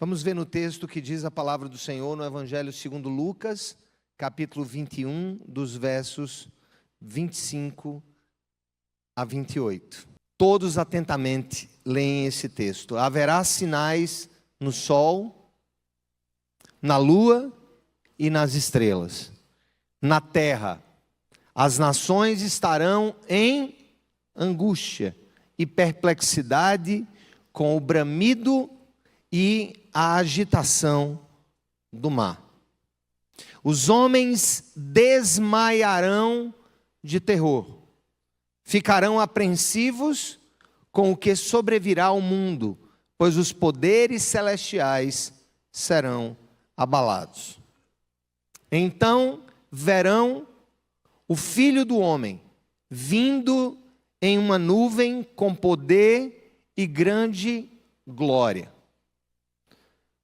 Vamos ver no texto que diz a palavra do Senhor no Evangelho segundo Lucas, capítulo 21, dos versos 25 a 28. Todos atentamente leem esse texto. Haverá sinais no sol, na lua e nas estrelas. Na terra, as nações estarão em angústia e perplexidade com o bramido e a agitação do mar. Os homens desmaiarão de terror, ficarão apreensivos com o que sobrevirá ao mundo, pois os poderes celestiais serão abalados. Então verão o Filho do Homem vindo em uma nuvem com poder e grande glória.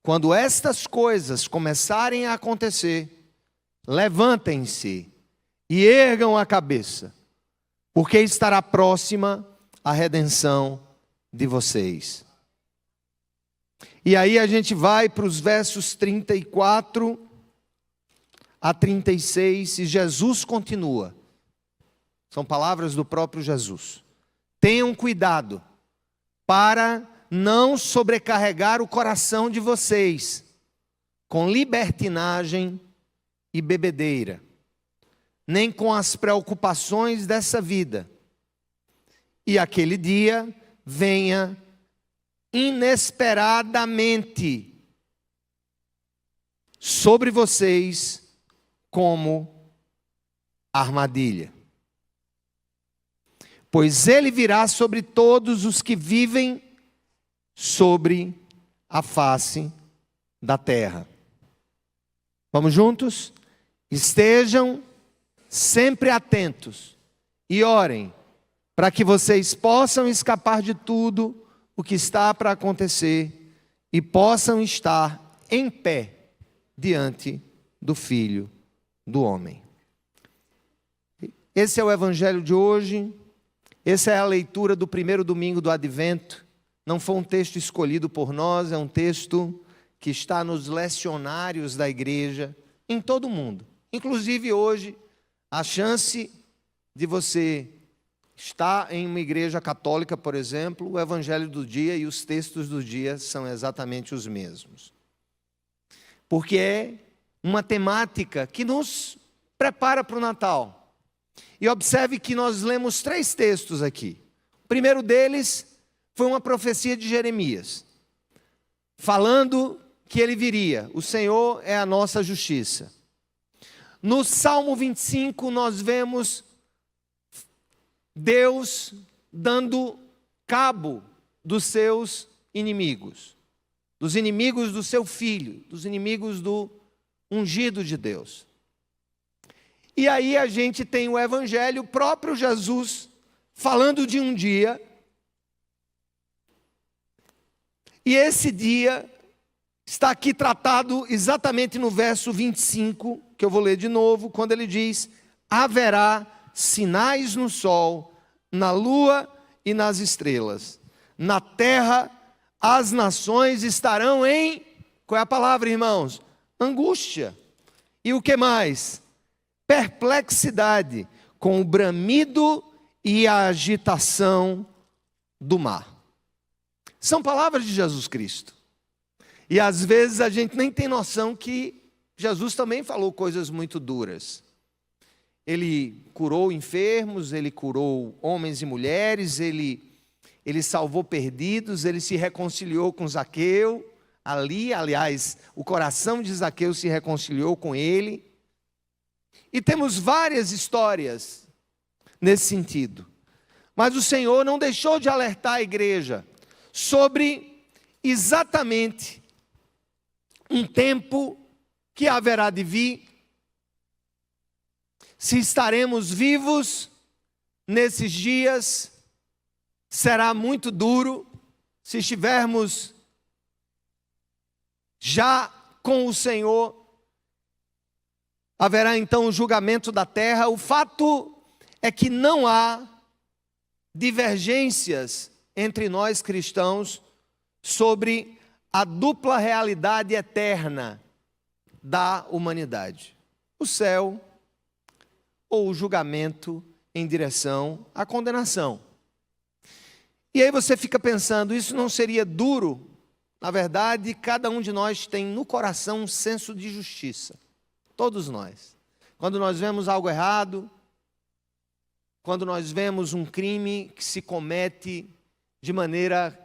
Quando estas coisas começarem a acontecer, levantem-se e ergam a cabeça, porque estará próxima a redenção de vocês. E aí a gente vai para os versos 34 a 36, e Jesus continua. São palavras do próprio Jesus. Tenham cuidado para não sobrecarregar o coração de vocês com libertinagem e bebedeira, nem com as preocupações dessa vida. E aquele dia venha inesperadamente sobre vocês como armadilha. Pois ele virá sobre todos os que vivem sobre a face da terra. Vamos juntos? Estejam sempre atentos e orem para que vocês possam escapar de tudo o que está para acontecer e possam estar em pé diante do Filho do Homem. Esse é o Evangelho de hoje. Essa é a leitura do primeiro domingo do Advento. Não foi um texto escolhido por nós, é um texto que está nos lecionários da igreja em todo o mundo. Inclusive hoje, a chance de você estar em uma igreja católica, por exemplo, o Evangelho do dia e os textos do dia são exatamente os mesmos. Porque é uma temática que nos prepara para o Natal. E observe que nós lemos 3 textos aqui. O primeiro deles foi uma profecia de Jeremias, falando que ele viria. O Senhor é a nossa justiça. No Salmo 25, nós vemos Deus dando cabo dos seus inimigos, dos inimigos do seu Filho, dos inimigos do ungido de Deus. E aí a gente tem o Evangelho, o próprio Jesus, falando de um dia. E esse dia está aqui tratado exatamente no verso 25, que eu vou ler de novo, quando ele diz: haverá sinais no sol, na lua e nas estrelas. Na terra, as nações estarão em... Qual é a palavra, irmãos? Angústia. E o que mais? Perplexidade, com o bramido e a agitação do mar. São palavras de Jesus Cristo. E às vezes a gente nem tem noção que Jesus também falou coisas muito duras. Ele curou enfermos, ele curou homens e mulheres, ele salvou perdidos, ele se reconciliou com Zaqueu. Aliás, o coração de Zaqueu se reconciliou com ele. E temos várias histórias nesse sentido. Mas o Senhor não deixou de alertar a igreja sobre exatamente um tempo que haverá de vir, se estaremos vivos nesses dias. Será muito duro se estivermos já com o Senhor. Haverá então o julgamento da terra. O fato é que não há divergências entre nós cristãos sobre a dupla realidade eterna da humanidade: o céu ou o julgamento em direção à condenação. E aí você fica pensando, isso não seria duro? Na verdade, cada um de nós tem no coração um senso de justiça. Todos nós. Quando nós vemos algo errado, quando nós vemos um crime que se comete de maneira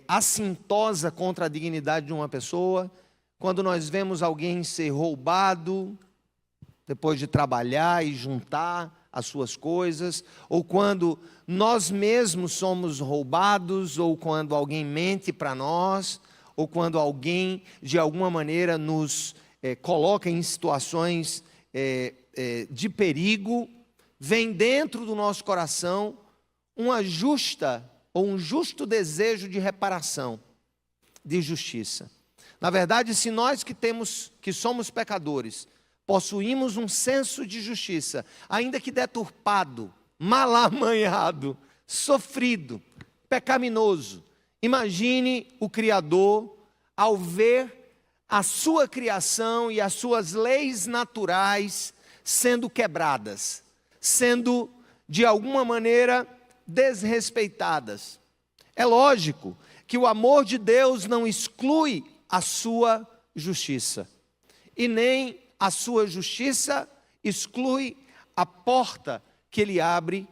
assintosa contra a dignidade de uma pessoa, quando nós vemos alguém ser roubado, depois de trabalhar e juntar as suas coisas, ou quando nós mesmos somos roubados, ou quando alguém mente para nós, ou quando alguém de alguma maneira nos coloca em situações de perigo, vem dentro do nosso coração uma justa ou um justo desejo de reparação, de justiça. Na verdade, se nós que somos pecadores, possuímos um senso de justiça, ainda que deturpado, mal amanhado, sofrido, pecaminoso, imagine o Criador ao ver a sua criação e as suas leis naturais sendo quebradas, sendo de alguma maneira desrespeitadas. É lógico que o amor de Deus não exclui a sua justiça, e nem a sua justiça exclui a porta que Ele abre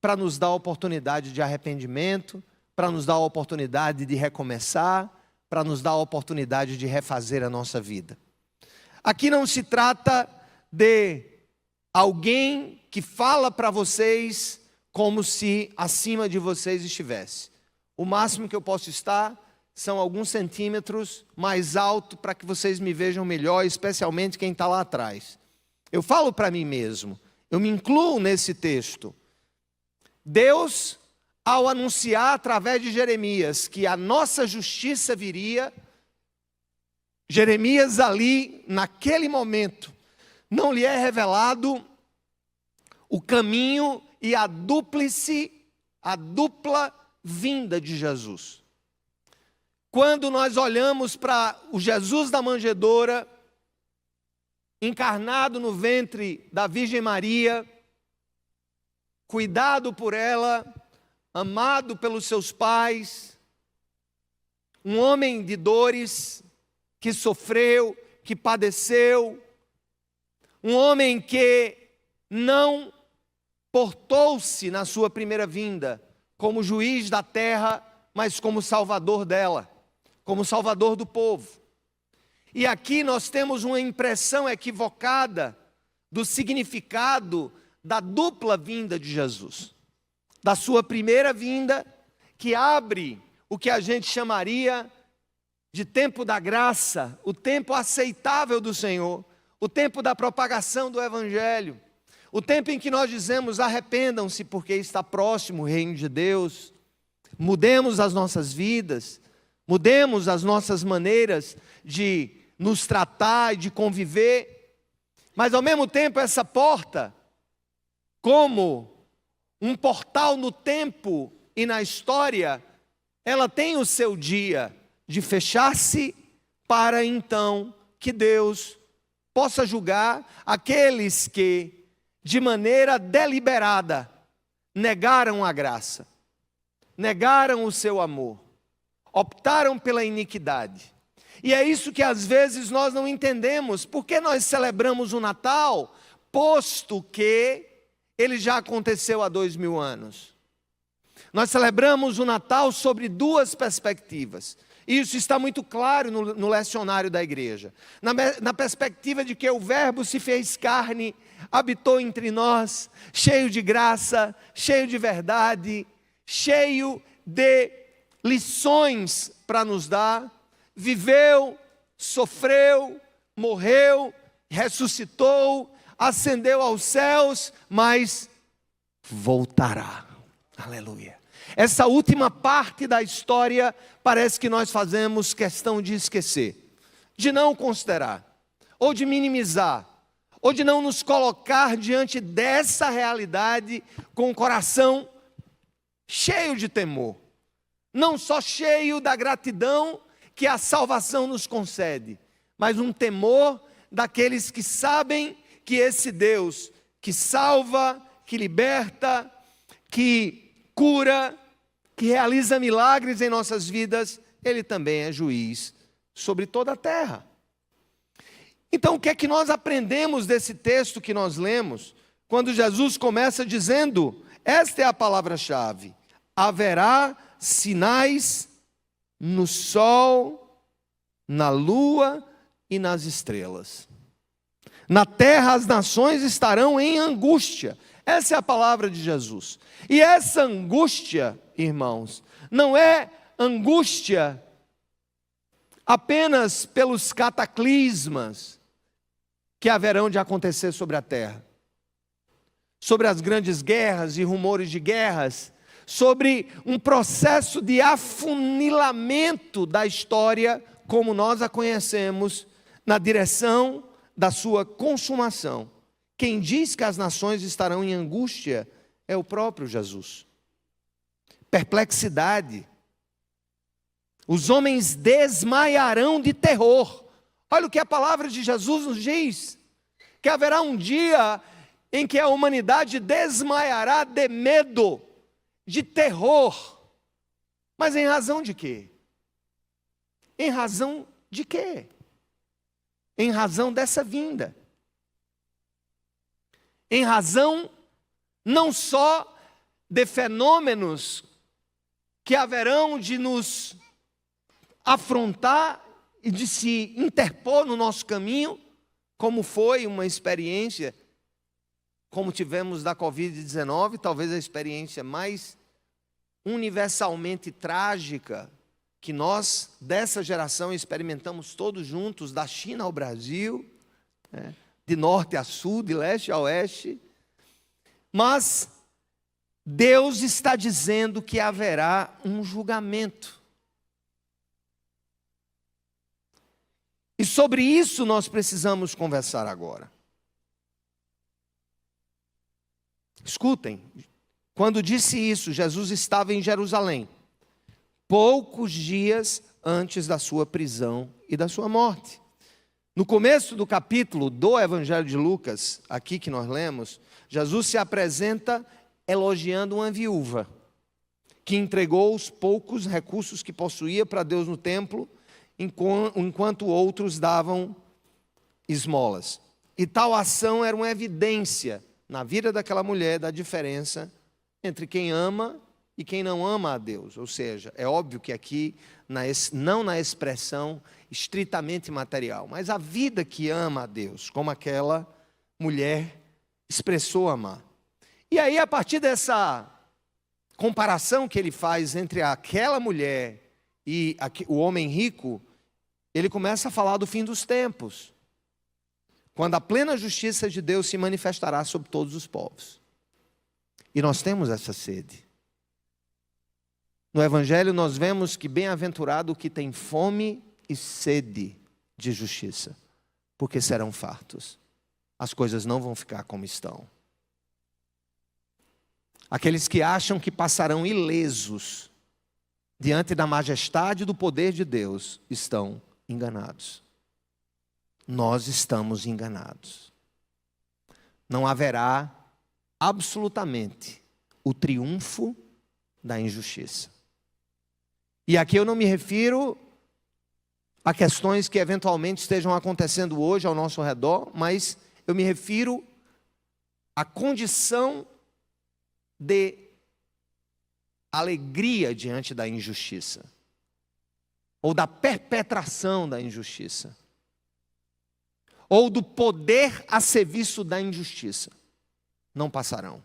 para nos dar a oportunidade de arrependimento, para nos dar a oportunidade de recomeçar, para nos dar a oportunidade de refazer a nossa vida. Aqui não se trata de alguém que fala para vocês como se acima de vocês estivesse. O máximo que eu posso estar são alguns centímetros mais alto para que vocês me vejam melhor, especialmente quem está lá atrás. Eu falo para mim mesmo, eu me incluo nesse texto. Deus, ao anunciar através de Jeremias que a nossa justiça viria, Jeremias ali, naquele momento, não lhe é revelado o caminho e a dupla vinda de Jesus. Quando nós olhamos para o Jesus da manjedoura, encarnado no ventre da Virgem Maria, cuidado por ela, amado pelos seus pais, um homem de dores, que sofreu, que padeceu, um homem que não portou-se na sua primeira vinda como juiz da terra, mas como salvador dela, como salvador do povo. E aqui nós temos uma impressão equivocada do significado da dupla vinda de Jesus. Da sua primeira vinda, que abre o que a gente chamaria de tempo da graça, o tempo aceitável do Senhor, o tempo da propagação do Evangelho, o tempo em que nós dizemos: arrependam-se porque está próximo o reino de Deus, mudemos as nossas vidas, mudemos as nossas maneiras de nos tratar e de conviver. Mas ao mesmo tempo essa porta, como um portal no tempo e na história, ela tem o seu dia de fechar-se para então que Deus possa julgar aqueles que de maneira deliberada negaram a graça, negaram o seu amor, optaram pela iniquidade. E é isso que às vezes nós não entendemos. Por que nós celebramos o Natal, posto que ele já aconteceu há 2000 anos? Nós celebramos o Natal sobre duas perspectivas. Isso está muito claro no lecionário da igreja. Na perspectiva de que o Verbo se fez carne, habitou entre nós, cheio de graça, cheio de verdade, cheio de lições para nos dar, viveu, sofreu, morreu, ressuscitou, ascendeu aos céus, mas voltará. Aleluia. Essa última parte da história parece que nós fazemos questão de esquecer, de não considerar, ou de minimizar, ou de não nos colocar diante dessa realidade com o coração cheio de temor. Não só cheio da gratidão que a salvação nos concede, mas um temor daqueles que sabem que esse Deus que salva, que liberta, que cura, que realiza milagres em nossas vidas, Ele também é juiz sobre toda a terra. Então, o que é que nós aprendemos desse texto que nós lemos, quando Jesus começa dizendo, esta é a palavra-chave: haverá sinais no sol, na lua e nas estrelas. Na terra as nações estarão em angústia. Essa é a palavra de Jesus. E essa angústia, irmãos, não é angústia apenas pelos cataclismas que haverão de acontecer sobre a terra, sobre as grandes guerras e rumores de guerras, sobre um processo de afunilamento da história como nós a conhecemos, na direção da sua consumação. Quem diz que as nações estarão em angústia é o próprio Jesus. Perplexidade. Os homens desmaiarão de terror. Olha o que a palavra de Jesus nos diz, que haverá um dia em que a humanidade desmaiará de medo, de terror. Mas em razão de quê? Em razão de quê? Em razão dessa vinda. Em razão não só de fenômenos que haverão de nos afrontar e de se interpor no nosso caminho, como foi uma experiência, como tivemos da Covid-19, talvez a experiência mais universalmente trágica que nós, dessa geração, experimentamos todos juntos, da China ao Brasil, de norte a sul, de leste a oeste. Mas Deus está dizendo que haverá um julgamento. E sobre isso nós precisamos conversar agora. Escutem, quando disse isso, Jesus estava em Jerusalém, poucos dias antes da sua prisão e da sua morte. No começo do capítulo do Evangelho de Lucas, aqui que nós lemos, Jesus se apresenta elogiando uma viúva, que entregou os poucos recursos que possuía para Deus no templo, enquanto outros davam esmolas. E tal ação era uma evidência na vida daquela mulher da diferença entre quem ama e quem não ama a Deus. Ou seja, é óbvio que aqui, não na expressão estritamente material, mas a vida que ama a Deus, como aquela mulher expressou amar. E aí, a partir dessa comparação que ele faz entre aquela mulher e o homem rico, ele começa a falar do fim dos tempos, quando a plena justiça de Deus se manifestará sobre todos os povos. E nós temos essa sede. No Evangelho nós vemos que bem-aventurado o que tem fome e sede de justiça, porque serão fartos. As coisas não vão ficar como estão. Aqueles que acham que passarão ilesos diante da majestade do poder de Deus estão enganados. Nós estamos enganados. Não haverá absolutamente o triunfo da injustiça. E aqui eu não me refiro a questões que eventualmente estejam acontecendo hoje ao nosso redor, mas eu me refiro à condição de alegria diante da injustiça, ou da perpetração da injustiça, ou do poder a serviço da injustiça. Não passarão.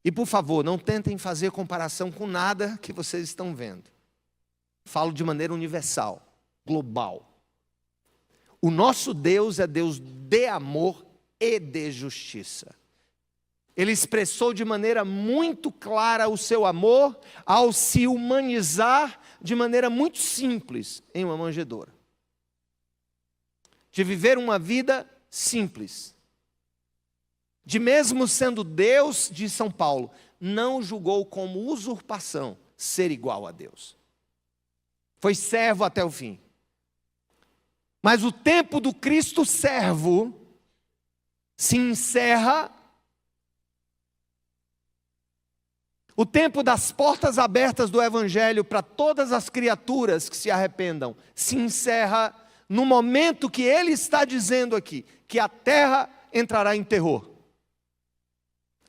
E por favor, não tentem fazer comparação com nada que vocês estão vendo. Falo de maneira universal, global. O nosso Deus é Deus de amor e de justiça. Ele expressou de maneira muito clara o seu amor ao se humanizar de maneira muito simples em uma manjedoura. De viver uma vida simples. De mesmo sendo Deus, diz São Paulo, não julgou como usurpação ser igual a Deus. Foi servo até o fim. Mas o tempo do Cristo servo se encerra. O tempo das portas abertas do Evangelho para todas as criaturas que se arrependam se encerra no momento que ele está dizendo aqui, que a terra entrará em terror,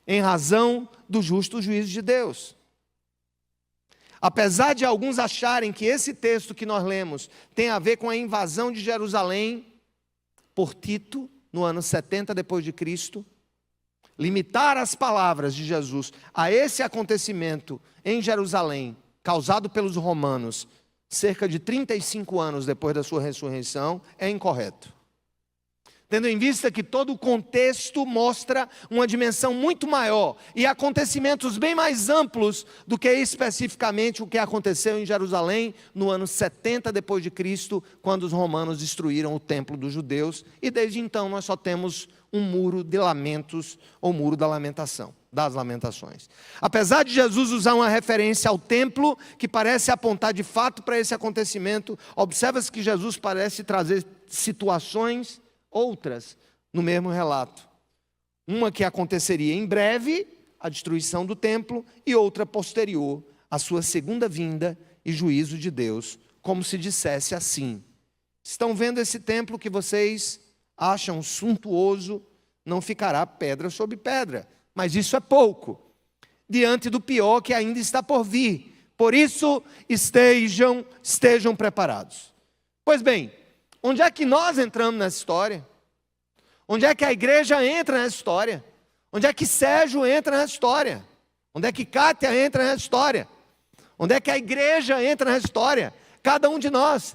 em razão do justo juízo de Deus. Apesar de alguns acharem que esse texto que nós lemos tem a ver com a invasão de Jerusalém por Tito, no ano 70 depois de Cristo, limitar as palavras de Jesus a esse acontecimento em Jerusalém, causado pelos romanos, cerca de 35 anos depois da sua ressurreição, é incorreto. Tendo em vista que todo o contexto mostra uma dimensão muito maior e acontecimentos bem mais amplos do que especificamente o que aconteceu em Jerusalém no ano 70 depois de Cristo, quando os romanos destruíram o templo dos judeus, e desde então nós só temos um muro de lamentos, ou muro da lamentação, das lamentações. Apesar de Jesus usar uma referência ao templo, que parece apontar de fato para esse acontecimento, observa-se que Jesus parece trazer situações outras no mesmo relato. Uma que aconteceria em breve, a destruição do templo, e outra posterior, a sua segunda vinda e juízo de Deus, como se dissesse assim: estão vendo esse templo que vocês acham suntuoso, não ficará pedra sobre pedra, mas isso é pouco, diante do pior que ainda está por vir. Por isso, estejam preparados. Pois bem, onde é que nós entramos nessa história? Onde é que a igreja entra nessa história? Onde é que Sérgio entra nessa história? Onde é que Kátia entra nessa história? Onde é que a igreja entra nessa história? Cada um de nós.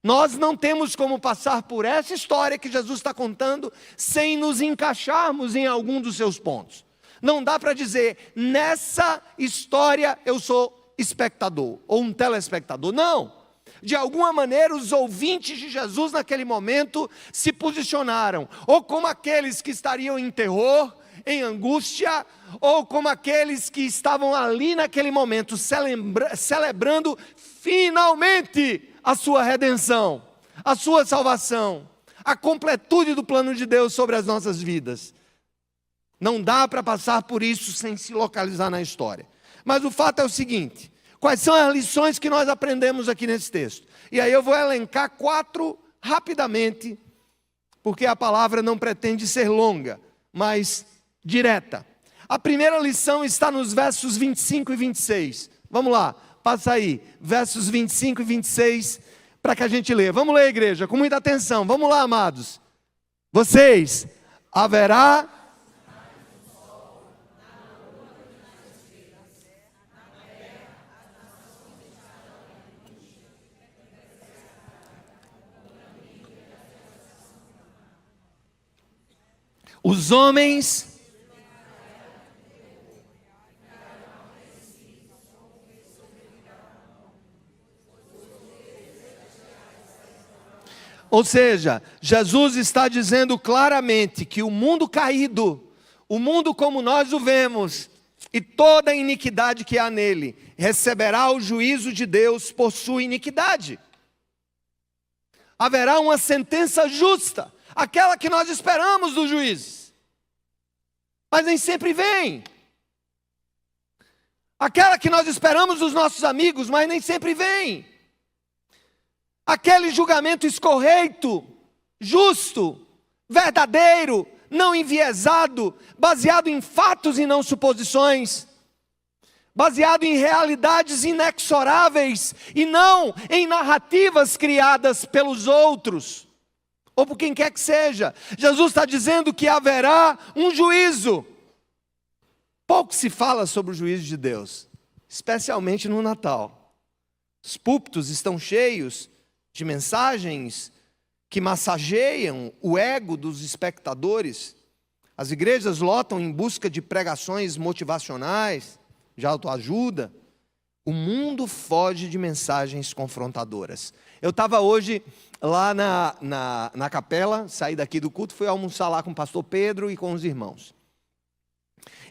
Nós não temos como passar por essa história que Jesus está contando sem nos encaixarmos em algum dos seus pontos. Não dá para dizer, nessa história eu sou espectador ou um telespectador. Não. De alguma maneira os ouvintes de Jesus naquele momento se posicionaram, ou como aqueles que estariam em terror, em angústia, ou como aqueles que estavam ali naquele momento celebrando finalmente a sua redenção, a sua salvação, a completude do plano de Deus sobre as nossas vidas. Não dá para passar por isso sem se localizar na história. Mas o fato é o seguinte: quais são as lições que nós aprendemos aqui nesse texto? E aí eu vou elencar 4 rapidamente, porque a palavra não pretende ser longa, mas direta. A primeira lição está nos versos 25 e 26. Vamos lá, passa aí, versos 25 e 26, para que a gente lê. Vamos ler, igreja, com muita atenção. Vamos lá, amados. Vocês, haverá... Os homens ou seja, Jesus está dizendo claramente que o mundo caído, o mundo como nós o vemos, e toda a iniquidade que há nele, receberá o juízo de Deus por sua iniquidade. Haverá uma sentença justa, aquela que nós esperamos do juiz, mas nem sempre vem. Aquela que nós esperamos dos nossos amigos, mas nem sempre vem. Aquele julgamento escorreito, justo, verdadeiro, não enviesado, baseado em fatos e não suposições, baseado em realidades inexoráveis e não em narrativas criadas pelos outros, ou por quem quer que seja. Jesus está dizendo que haverá um juízo. Pouco se fala sobre o juízo de Deus, especialmente no Natal. Os púlpitos estão cheios de mensagens que massageiam o ego dos espectadores. As igrejas lotam em busca de pregações motivacionais, de autoajuda. O mundo foge de mensagens confrontadoras. Eu estava hoje lá na capela, saí daqui do culto, fui almoçar lá com o pastor Pedro e com os irmãos.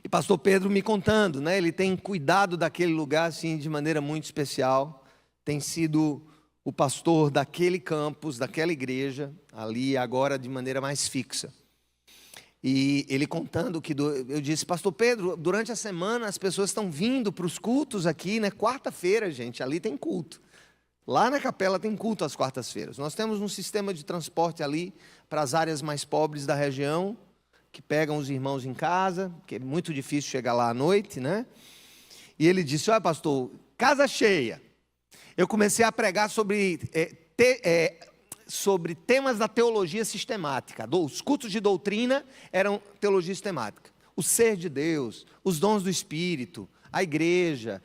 E pastor Pedro me contando, ele tem cuidado daquele lugar assim, de maneira muito especial. Tem sido o pastor daquele campus, daquela igreja, ali agora de maneira mais fixa. E ele contando que, eu disse, pastor Pedro, durante a semana as pessoas estão vindo para os cultos aqui, né? Quarta-feira, gente, ali tem culto. Lá na capela tem culto às quartas-feiras. Nós temos um sistema de transporte ali para as áreas mais pobres da região, que pegam os irmãos em casa, que é muito difícil chegar lá à noite, né? E ele disse, olha pastor, casa cheia. Eu comecei a pregar sobre temas da teologia sistemática. Os cultos de doutrina eram teologia sistemática. O ser de Deus, os dons do Espírito, a igreja,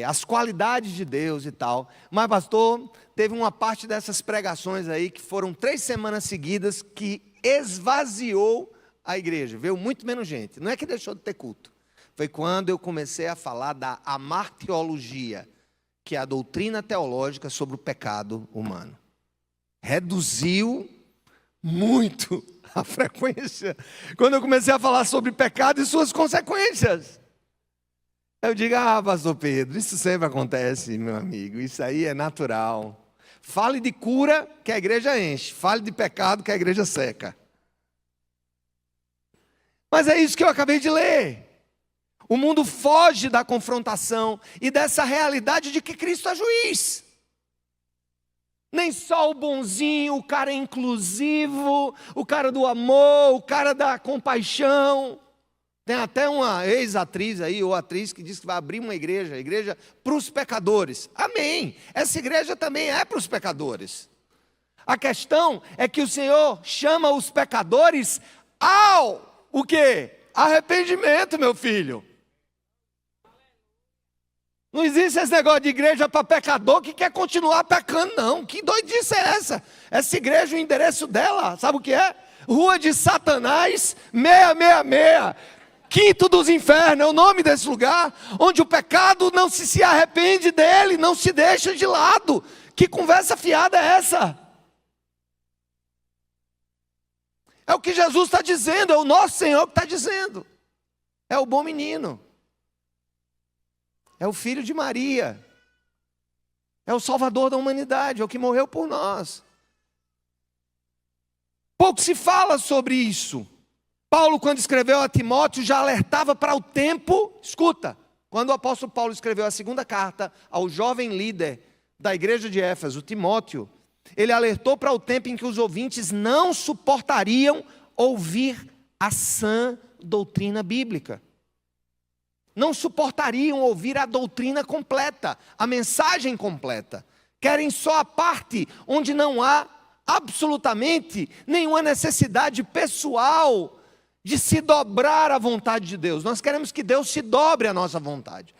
as qualidades de Deus e tal. Mas, pastor, teve uma parte dessas pregações aí que foram 3 semanas seguidas que esvaziou a igreja. Veio muito menos gente. Não é que deixou de ter culto. Foi quando eu comecei a falar da amartiologia, que é a doutrina teológica sobre o pecado humano. Reduziu muito a frequência. Quando eu comecei a falar sobre pecado e suas consequências. Eu digo, pastor Pedro, isso sempre acontece, meu amigo. Isso aí é natural. Fale de cura que a igreja enche. Fale de pecado que a igreja seca. Mas é isso que eu acabei de ler. O mundo foge da confrontação e dessa realidade de que Cristo é juiz. Nem só o bonzinho, o cara inclusivo, o cara do amor, o cara da compaixão. Tem até uma ex-atriz aí, ou atriz, que diz que vai abrir uma igreja para os pecadores. Amém. Essa igreja também é para os pecadores. A questão é que o Senhor chama os pecadores ao, o quê? Arrependimento, meu filho. Não existe esse negócio de igreja para pecador que quer continuar pecando, não. Que doidice é essa? Essa igreja, o endereço dela, sabe o que é? Rua de Satanás, 666. Quinto dos infernos, é o nome desse lugar, onde o pecado não se arrepende dele, não se deixa de lado. Que conversa fiada é essa? É o que Jesus está dizendo, é o nosso Senhor que está dizendo. É o bom menino. É o filho de Maria. É o Salvador da humanidade, é o que morreu por nós. Pouco se fala sobre isso. Paulo, quando escreveu a Timóteo, já alertava para o tempo. Escuta, quando o apóstolo Paulo escreveu a 2ª carta ao jovem líder da igreja de Éfeso, Timóteo, ele alertou para o tempo em que os ouvintes não suportariam ouvir a sã doutrina bíblica. Não suportariam ouvir a doutrina completa, a mensagem completa. Querem só a parte onde não há absolutamente nenhuma necessidade pessoal de se dobrar à vontade de Deus. Nós queremos que Deus se dobre à nossa vontade,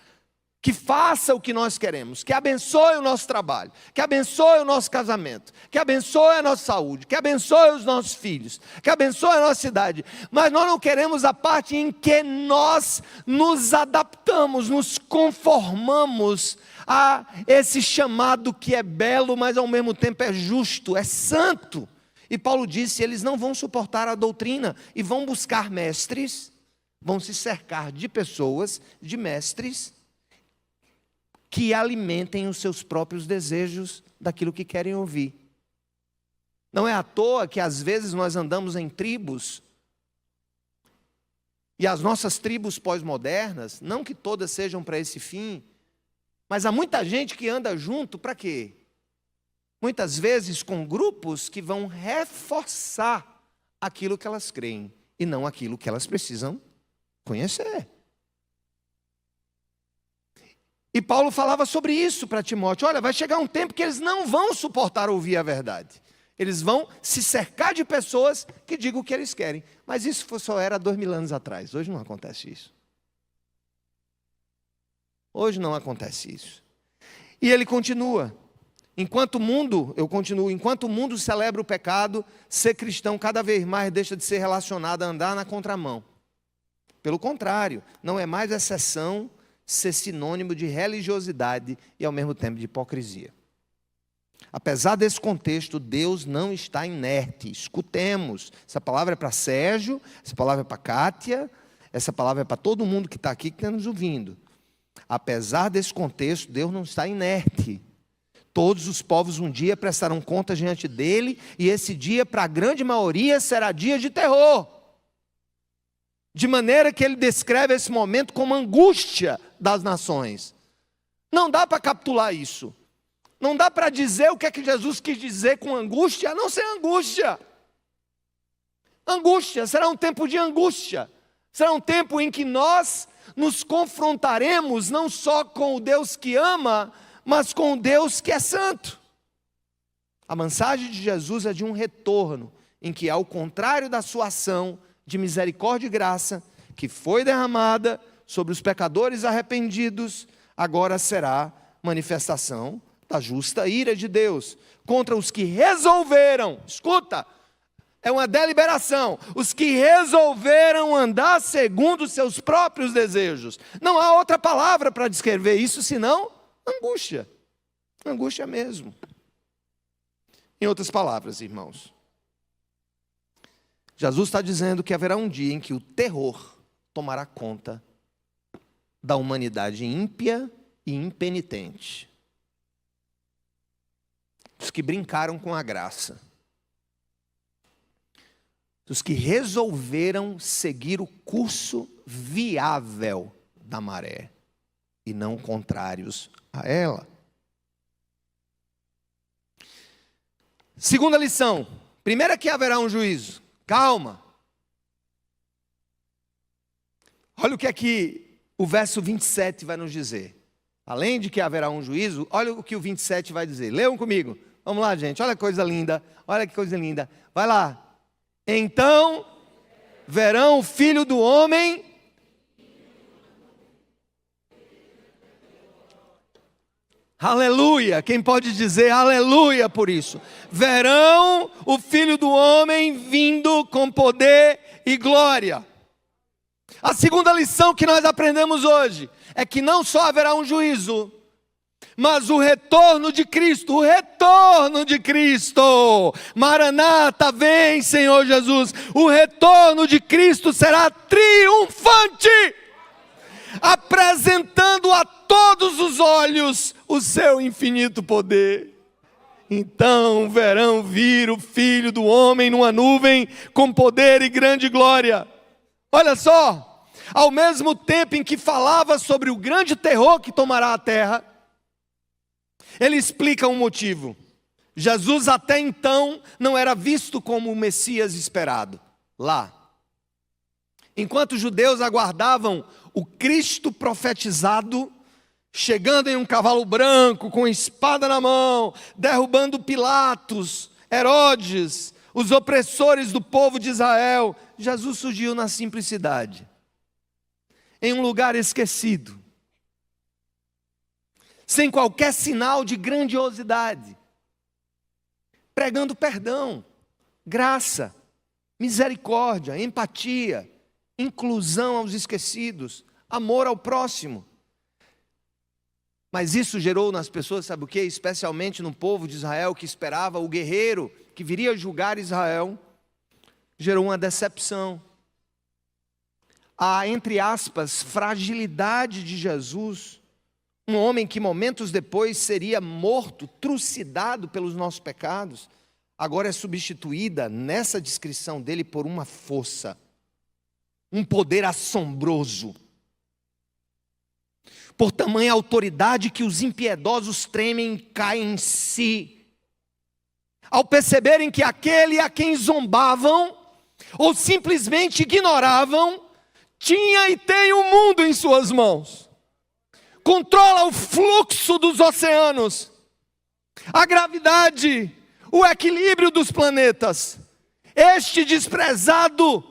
que faça o que nós queremos, que abençoe o nosso trabalho, que abençoe o nosso casamento, que abençoe a nossa saúde, que abençoe os nossos filhos, que abençoe a nossa cidade. Mas nós não queremos a parte em que nós nos adaptamos, nos conformamos a esse chamado que é belo, mas ao mesmo tempo é justo, é santo. E Paulo disse, eles não vão suportar a doutrina e vão buscar mestres, vão se cercar de pessoas, de mestres, que alimentem os seus próprios desejos daquilo que querem ouvir. Não é à toa que às vezes nós andamos em tribos, e as nossas tribos pós-modernas, não que todas sejam para esse fim, mas há muita gente que anda junto para quê? Muitas vezes com grupos que vão reforçar aquilo que elas creem e não aquilo que elas precisam conhecer. E Paulo falava sobre isso para Timóteo. Olha, vai chegar um tempo que eles não vão suportar ouvir a verdade. Eles vão se cercar de pessoas que digam o que eles querem. Mas isso só era 2000 anos atrás. Hoje não acontece isso. Hoje não acontece isso. E ele continua. Enquanto o mundo celebra o pecado, ser cristão cada vez mais deixa de ser relacionado a andar na contramão. Pelo contrário, não é mais exceção ser sinônimo de religiosidade e ao mesmo tempo de hipocrisia. Apesar desse contexto, Deus não está inerte. Escutemos. Essa palavra é para Sérgio, essa palavra é para Kátia, essa palavra é para todo mundo que está aqui, que está nos ouvindo. Apesar desse contexto, Deus não está inerte. Todos os povos um dia prestarão conta diante dele, e esse dia, para a grande maioria, será dia de terror. De maneira que ele descreve esse momento como angústia das nações. Não dá para capitular isso. Não dá para dizer o que é que Jesus quis dizer com angústia, a não ser angústia. Angústia, será um tempo de angústia. Será um tempo em que nós nos confrontaremos não só com o Deus que ama, mas com o Deus que é santo. A mensagem de Jesus é de um retorno, em que, ao contrário da sua ação de misericórdia e graça, que foi derramada sobre os pecadores arrependidos, agora será manifestação da justa ira de Deus contra os que resolveram, escuta, é uma deliberação, os que resolveram andar segundo os seus próprios desejos. Não há outra palavra para descrever isso senão angústia. Angústia mesmo. Em outras palavras, irmãos, Jesus está dizendo que haverá um dia em que o terror tomará conta da humanidade ímpia e impenitente. Os que brincaram com a graça. Os que resolveram seguir o curso viável da maré e não contrários a ela. Segunda lição. Primeira, que haverá um juízo. Calma. Olha o que é que o verso 27 vai nos dizer. Além de que haverá um juízo, olha o que o 27 vai dizer. Leiam comigo. Vamos lá, gente. Olha que coisa linda. Olha que coisa linda. Vai lá. Então verão o Filho do Homem. Aleluia. Quem pode dizer aleluia por isso? Verão o Filho do Homem vindo com poder e glória. A segunda lição que nós aprendemos hoje é que não só haverá um juízo, mas o retorno de Cristo, Maranata, vem, Senhor Jesus. O retorno de Cristo será triunfante, apresentando a todos os olhos o seu infinito poder. Então verão vir o Filho do Homem numa nuvem com poder e grande glória. Olha só, ao mesmo tempo em que falava sobre o grande terror que tomará a terra, ele explica um motivo. Jesus até então não era visto como o Messias esperado lá. Enquanto os judeus aguardavam o Cristo profetizado, chegando em um cavalo branco, com espada na mão, derrubando Pilatos, Herodes, os opressores do povo de Israel, Jesus surgiu na simplicidade, em um lugar esquecido, sem qualquer sinal de grandiosidade, pregando perdão, graça, misericórdia, empatia, inclusão aos esquecidos, amor ao próximo. Mas isso gerou nas pessoas, sabe o quê? Especialmente no povo de Israel que esperava o guerreiro que viria julgar Israel, gerou uma decepção. A, entre aspas, fragilidade de Jesus, um homem que momentos depois seria morto, trucidado pelos nossos pecados, agora é substituída nessa descrição dele por uma força, um poder assombroso, por tamanha autoridade que os impiedosos tremem e caem em si, ao perceberem que aquele a quem zombavam, ou simplesmente ignoravam, tinha e tem o mundo em suas mãos, controla o fluxo dos oceanos, a gravidade, o equilíbrio dos planetas. Este desprezado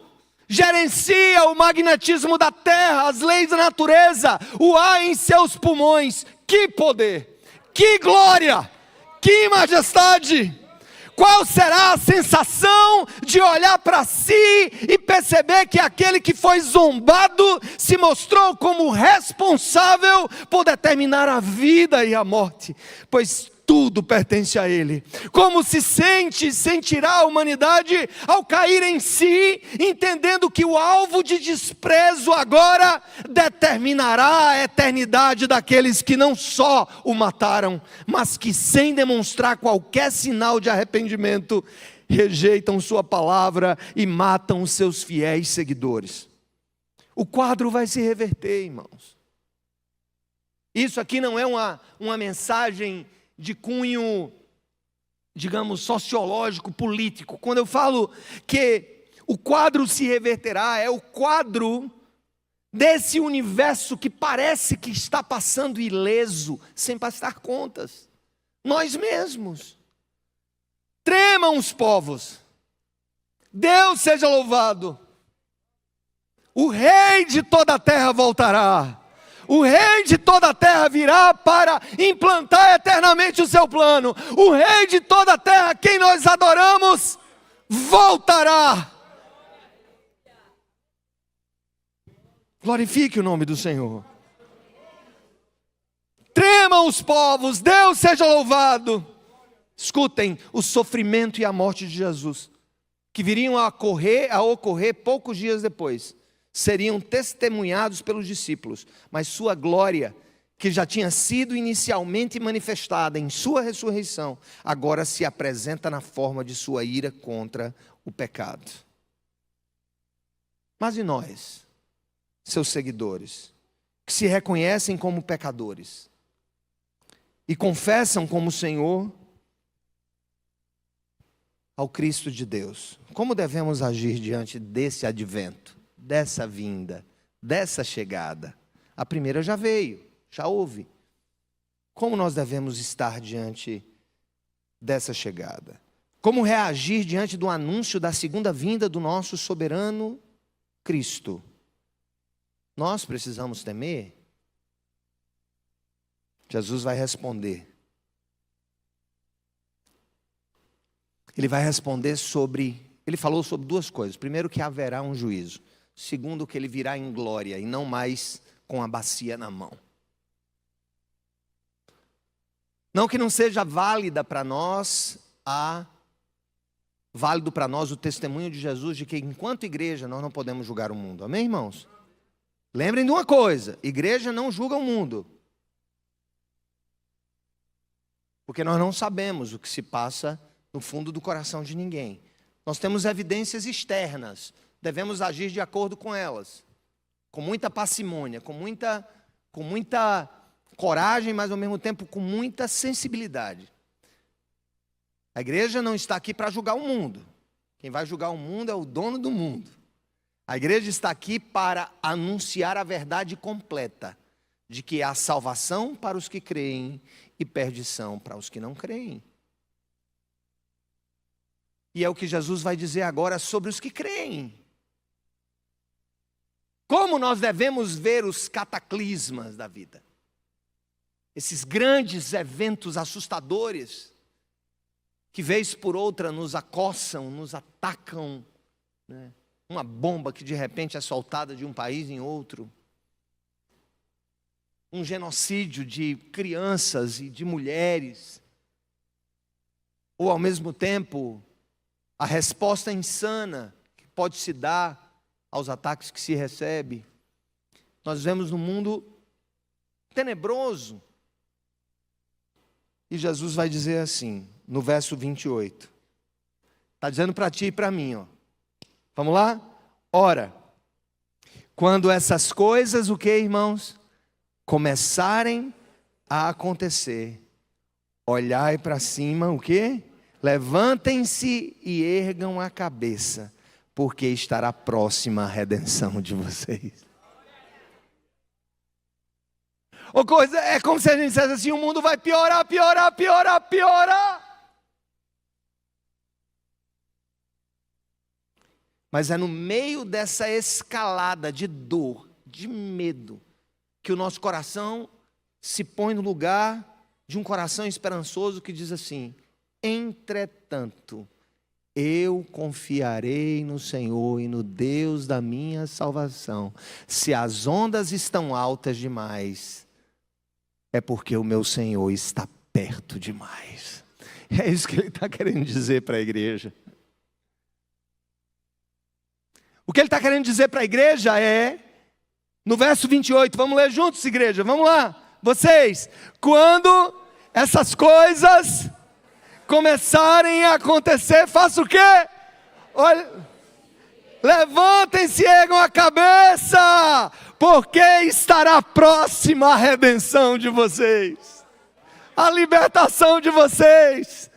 gerencia o magnetismo da terra, as leis da natureza, o ar em seus pulmões. Que poder, que glória, que majestade! Qual será a sensação de olhar para si e perceber que aquele que foi zombado se mostrou como responsável por determinar a vida e a morte? Pois tudo pertence a Ele. Como sentirá a humanidade ao cair em si, entendendo que o alvo de desprezo agora determinará a eternidade daqueles que não só o mataram, mas que sem demonstrar qualquer sinal de arrependimento, rejeitam sua palavra e matam os seus fiéis seguidores. O quadro vai se reverter, irmãos. Isso aqui não é uma mensagem de cunho, digamos, sociológico, político. Quando eu falo que o quadro se reverterá, é o quadro desse universo que parece que está passando ileso, sem prestar contas. Nós mesmos. Tremam os povos. Deus seja louvado. O Rei de toda a terra voltará. O Rei de toda a terra virá para implantar eternamente o seu plano. O Rei de toda a terra, quem nós adoramos, voltará. Glorifique o nome do Senhor. Tremam os povos, Deus seja louvado. Escutem, o sofrimento e a morte de Jesus, que viriam a ocorrer poucos dias depois, seriam testemunhados pelos discípulos, mas sua glória, que já tinha sido inicialmente manifestada em sua ressurreição, agora se apresenta na forma de sua ira contra o pecado. Mas e nós, seus seguidores, que se reconhecem como pecadores e confessam como Senhor ao Cristo de Deus, como devemos agir diante desse advento? Dessa vinda, dessa chegada? A primeira já veio, já houve. Como nós devemos estar diante dessa chegada? Como reagir diante do anúncio da segunda vinda do nosso soberano Cristo? Nós precisamos temer? Jesus vai responder. Ele vai responder ele falou sobre duas coisas. Primeiro, que haverá um juízo. Segundo, que ele virá em glória e não mais com a bacia na mão. Não que não seja válido para nós o testemunho de Jesus de que enquanto igreja nós não podemos julgar o mundo. Amém, irmãos? Lembrem de uma coisa, igreja não julga o mundo. Porque nós não sabemos o que se passa no fundo do coração de ninguém. Nós temos evidências externas. Devemos agir de acordo com elas, com muita parcimônia, com muita coragem, mas ao mesmo tempo com muita sensibilidade. A igreja não está aqui para julgar o mundo. Quem vai julgar o mundo é o dono do mundo. A igreja está aqui para anunciar a verdade completa, de que há salvação para os que creem e perdição para os que não creem. E é o que Jesus vai dizer agora sobre os que creem. Como nós devemos ver os cataclismas da vida? Esses grandes eventos assustadores, que vez por outra nos acossam, nos atacam, né? Uma bomba que de repente é soltada de um país em outro. Um genocídio de crianças e de mulheres. Ou ao mesmo tempo, a resposta insana que pode se dar aos ataques que se recebe. Nós vivemos num mundo tenebroso. E Jesus vai dizer assim, no verso 28. Está dizendo para ti e para mim, ó. Vamos lá? Ora, quando essas coisas, o que, irmãos? Começarem a acontecer, olhai para cima, o que? Levantem-se e ergam a cabeça, porque estará próxima a redenção de vocês. Ou coisa, é como se a gente dissesse assim, o mundo vai piorar, piorar, piorar, piorar. Mas é no meio dessa escalada de dor, de medo, que o nosso coração se põe no lugar de um coração esperançoso que diz assim: entretanto, eu confiarei no Senhor e no Deus da minha salvação. Se as ondas estão altas demais, é porque o meu Senhor está perto demais. É isso que ele está querendo dizer para a igreja. O que ele está querendo dizer para a igreja é, no verso 28, vamos ler juntos, igreja, vamos lá. Vocês, quando essas coisas começarem a acontecer, faça o quê? Olha, levantem-se e ergam a cabeça, porque estará próxima a redenção de vocês, a libertação de vocês,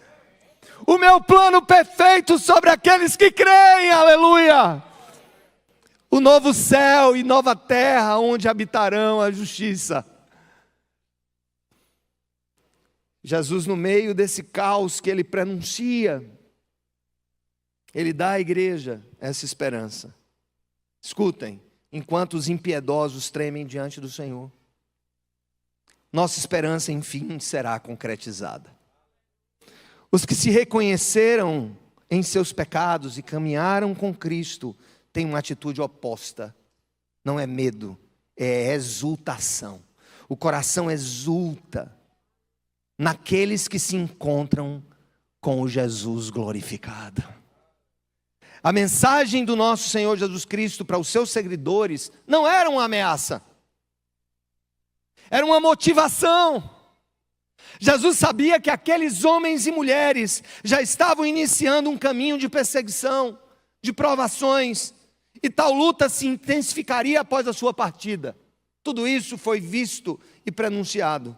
o meu plano perfeito sobre aqueles que creem, aleluia. O novo céu e nova terra, onde habitarão a justiça. Jesus, no meio desse caos que ele prenuncia, ele dá à igreja essa esperança. Escutem, enquanto os impiedosos tremem diante do Senhor, nossa esperança, enfim, será concretizada. Os que se reconheceram em seus pecados e caminharam com Cristo, têm uma atitude oposta. Não é medo, é exultação. O coração exulta naqueles que se encontram com o Jesus glorificado. A mensagem do nosso Senhor Jesus Cristo para os seus seguidores não era uma ameaça, era uma motivação. Jesus sabia que aqueles homens e mulheres já estavam iniciando um caminho de perseguição, de provações, e tal luta se intensificaria após a sua partida. Tudo isso foi visto e prenunciado.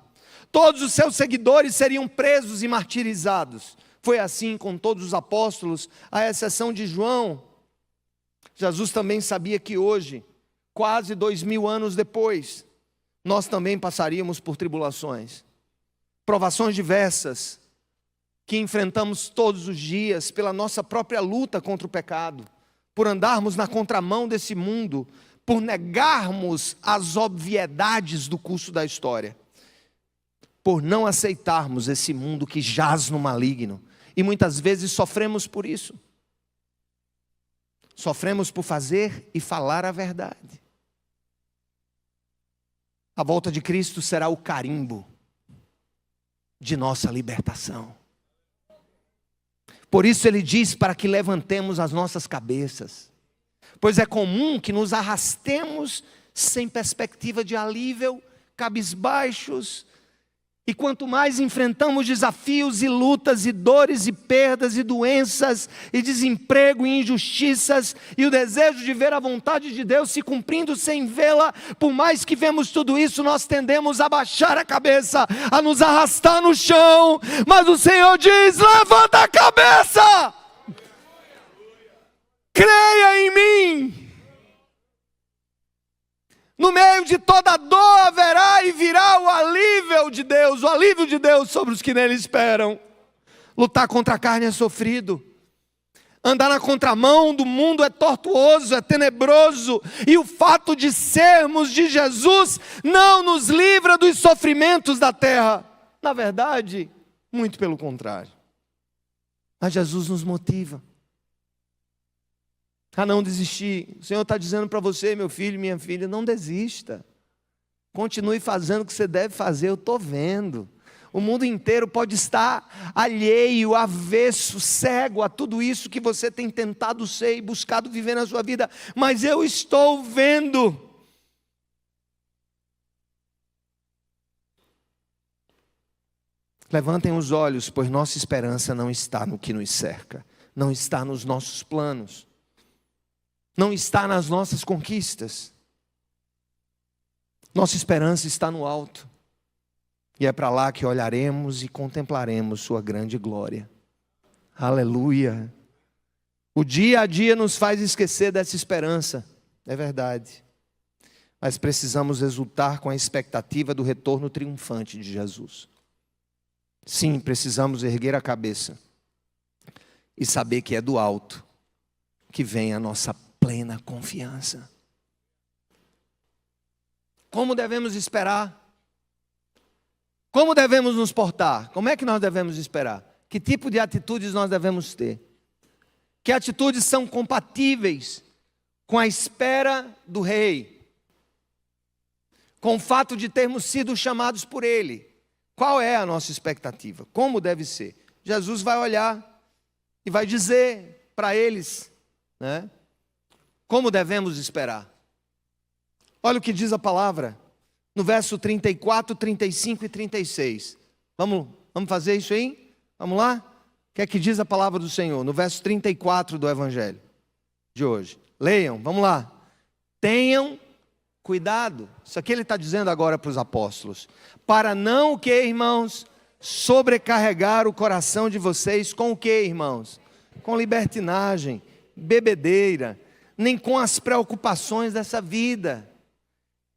Todos os seus seguidores seriam presos e martirizados. Foi assim com todos os apóstolos, à exceção de João. Jesus também sabia que hoje, quase 2000 anos depois, nós também passaríamos por tribulações, provações diversas, que enfrentamos todos os dias pela nossa própria luta contra o pecado, por andarmos na contramão desse mundo, por negarmos as obviedades do curso da história, por não aceitarmos esse mundo que jaz no maligno, e muitas vezes sofremos por isso. Sofremos por fazer e falar a verdade. A volta de Cristo será o carimbo de nossa libertação. Por isso ele diz para que levantemos as nossas cabeças, pois é comum que nos arrastemos sem perspectiva de alívio, cabisbaixos, e quanto mais enfrentamos desafios e lutas e dores e perdas e doenças e desemprego e injustiças e o desejo de ver a vontade de Deus se cumprindo sem vê-la, por mais que vemos tudo isso, nós tendemos a baixar a cabeça, a nos arrastar no chão, mas o Senhor diz: levanta a cabeça, creia em mim. No meio de toda dor haverá e virá o alívio de Deus sobre os que nele esperam. Lutar contra a carne é sofrido. Andar na contramão do mundo é tortuoso, é tenebroso. E o fato de sermos de Jesus não nos livra dos sofrimentos da terra. Na verdade, muito pelo contrário. Mas Jesus nos motiva a não desistir. O Senhor está dizendo para você, meu filho, minha filha, não desista. Continue fazendo o que você deve fazer, eu estou vendo. O mundo inteiro pode estar alheio, avesso, cego a tudo isso que você tem tentado ser e buscado viver na sua vida, mas eu estou vendo. Levantem os olhos, pois nossa esperança não está no que nos cerca, não está nos nossos planos, não está nas nossas conquistas. Nossa esperança está no alto. E é para lá que olharemos e contemplaremos sua grande glória. Aleluia. O dia a dia nos faz esquecer dessa esperança. É verdade. Mas precisamos exultar com a expectativa do retorno triunfante de Jesus. Sim, precisamos erguer a cabeça e saber que é do alto que vem a nossa plena confiança. Como devemos esperar? Como devemos nos portar? Como é que nós devemos esperar? Que tipo de atitudes nós devemos ter? Que atitudes são compatíveis com a espera do Rei? Com o fato de termos sido chamados por Ele, Qual é a nossa expectativa? Como deve ser? Jesus vai olhar e vai dizer para eles, né, como devemos esperar. Olha o que diz a palavra no verso 34, 35 e 36. Vamos fazer isso aí? Vamos lá? O que é que diz a palavra do Senhor? No verso 34 do Evangelho de hoje. Leiam, vamos lá. Tenham cuidado. Isso aqui ele está dizendo agora para os apóstolos. Para não o que, irmãos? Sobrecarregar o coração de vocês com o que, irmãos? Com libertinagem, bebedeira, nem com as preocupações dessa vida.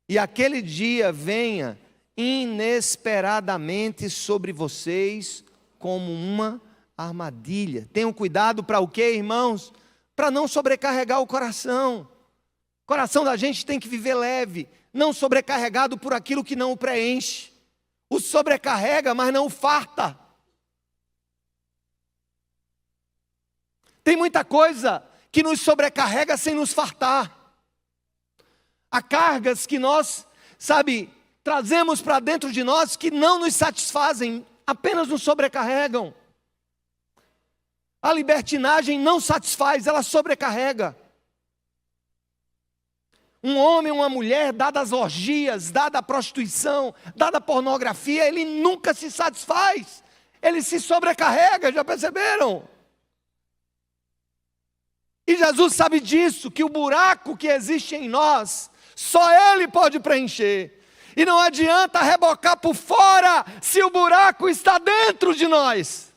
E aquele dia venha inesperadamente sobre vocês como uma armadilha. Tenham cuidado para o quê, irmãos? Para não sobrecarregar o coração. O coração da gente tem que viver leve, não sobrecarregado por aquilo que não o preenche. O sobrecarrega, mas não o farta. Tem muita coisa que nos sobrecarrega sem nos fartar. Há cargas que nós, trazemos para dentro de nós que não nos satisfazem, apenas nos sobrecarregam. A libertinagem não satisfaz, ela sobrecarrega. Um homem, uma mulher, dada as orgias, dada a prostituição, dada a pornografia, ele nunca se satisfaz. Ele se sobrecarrega, já perceberam? E Jesus sabe disso, que o buraco que existe em nós, só Ele pode preencher. E não adianta rebocar por fora, se o buraco está dentro de nós.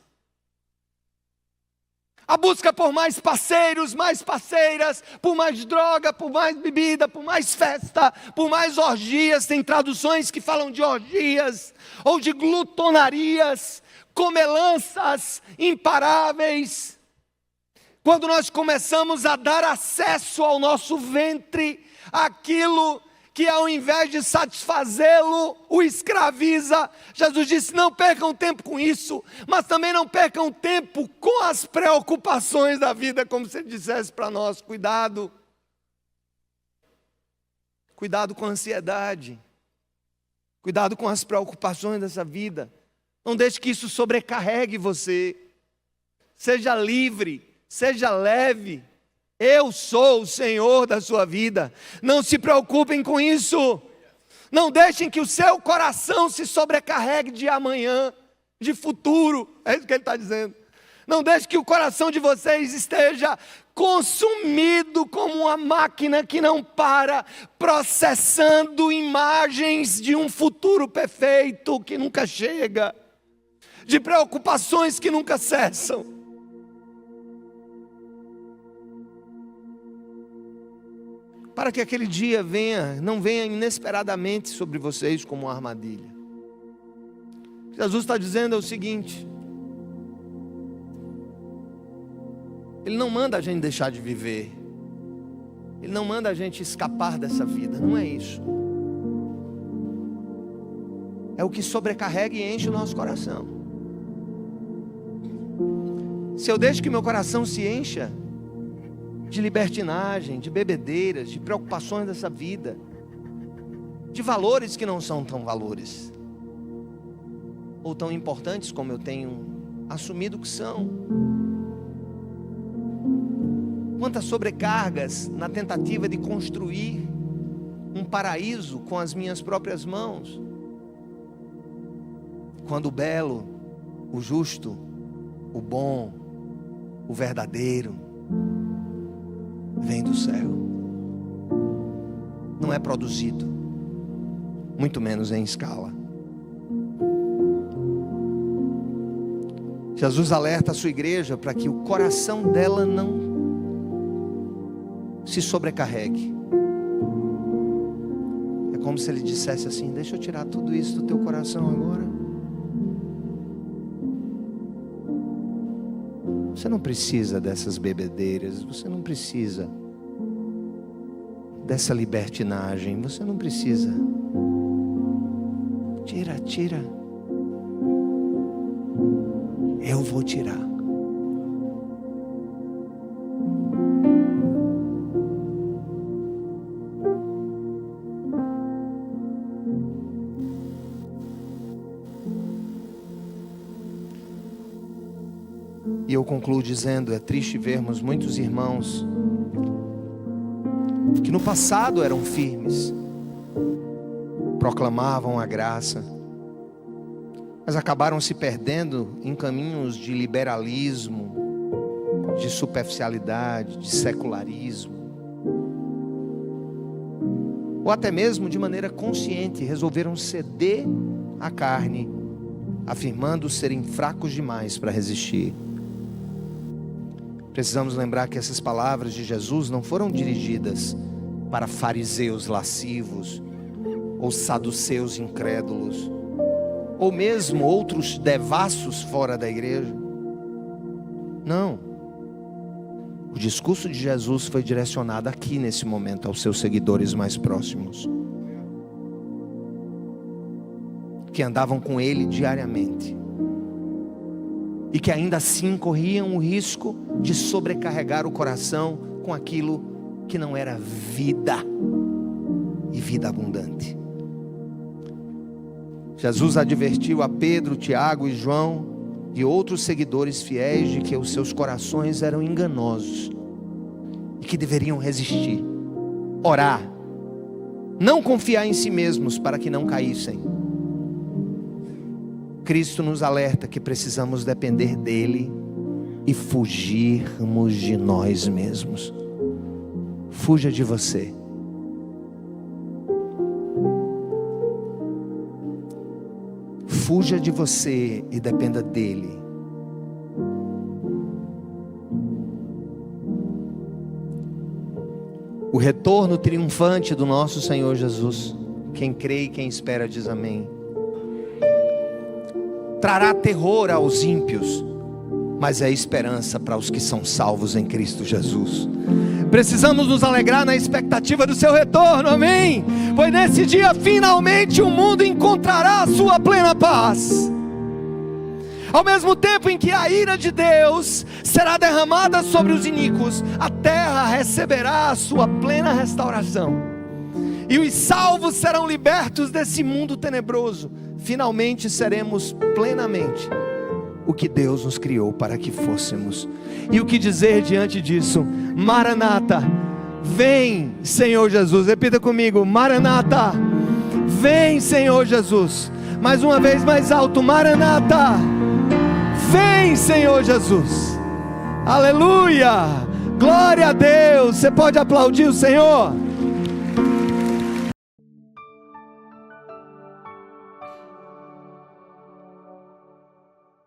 A busca por mais parceiros, mais parceiras, por mais droga, por mais bebida, por mais festa, por mais orgias. Tem traduções que falam de orgias, ou de glutonarias, comelanças imparáveis. Quando nós começamos a dar acesso ao nosso ventre, aquilo que ao invés de satisfazê-lo, o escraviza. Jesus disse, não percam tempo com isso, mas também não percam tempo com as preocupações da vida, como se ele dissesse para nós, cuidado. Cuidado com a ansiedade, cuidado com as preocupações dessa vida. Não deixe que isso sobrecarregue você. Seja livre, seja leve. Eu sou o Senhor da sua vida. Não se preocupem com isso. Não deixem que o seu coração se sobrecarregue de amanhã, de futuro. É isso que ele está dizendo. Não deixe que o coração de vocês esteja consumido como uma máquina que não para, processando imagens de um futuro perfeito que nunca chega, de preocupações que nunca cessam. Para que aquele dia não venha inesperadamente sobre vocês como uma armadilha. Jesus está dizendo o seguinte: Ele não manda a gente deixar de viver, Ele não manda a gente escapar dessa vida, não é isso. É o que sobrecarrega e enche o nosso coração. Se eu deixo que meu coração se encha de libertinagem, de bebedeiras, de preocupações dessa vida, de valores que não são tão valores, ou tão importantes como eu tenho assumido que são. Quantas sobrecargas na tentativa de construir um paraíso com as minhas próprias mãos, quando o belo, o justo, o bom, o verdadeiro vem do céu. Não é produzido, muito menos em escala. Jesus alerta a sua igreja para que o coração dela não se sobrecarregue. É como se ele dissesse assim: deixa eu tirar tudo isso do teu coração agora. Você não precisa dessas bebedeiras, você não precisa dessa libertinagem, você não precisa. Tira. Eu vou tirar. E eu concluo dizendo: é triste vermos muitos irmãos que no passado eram firmes, proclamavam a graça, mas acabaram se perdendo em caminhos de liberalismo, de superficialidade, de secularismo, ou até mesmo de maneira consciente resolveram ceder à carne, afirmando serem fracos demais para resistir. Precisamos lembrar que essas palavras de Jesus não foram dirigidas para fariseus lascivos, ou saduceus incrédulos, ou mesmo outros devassos fora da igreja. Não. O discurso de Jesus foi direcionado aqui nesse momento aos seus seguidores mais próximos, que andavam com ele diariamente, e que ainda assim corriam o risco de sobrecarregar o coração com aquilo que não era vida, e vida abundante. Jesus advertiu a Pedro, Tiago e João e outros seguidores fiéis de que os seus corações eram enganosos e que deveriam resistir, orar, não confiar em si mesmos para que não caíssem. Cristo nos alerta que precisamos depender dele e fugirmos de nós mesmos. Fuja de você. Fuja de você e dependa dele. O retorno triunfante do nosso Senhor Jesus, quem crê e quem espera diz amém, trará terror aos ímpios, mas é esperança para os que são salvos em Cristo Jesus. Precisamos nos alegrar na expectativa do seu retorno, amém? Pois nesse dia finalmente o mundo encontrará a sua plena paz. Ao mesmo tempo em que a ira de Deus será derramada sobre os iníquos, a terra receberá a sua plena restauração, e os salvos serão libertos desse mundo tenebroso. Finalmente seremos plenamente o que Deus nos criou para que fôssemos. E o que dizer diante disso? Maranata, vem Senhor Jesus. Repita comigo: Maranata, vem Senhor Jesus. Mais uma vez, mais alto: Maranata, vem Senhor Jesus. Aleluia, glória a Deus. Você pode aplaudir o Senhor?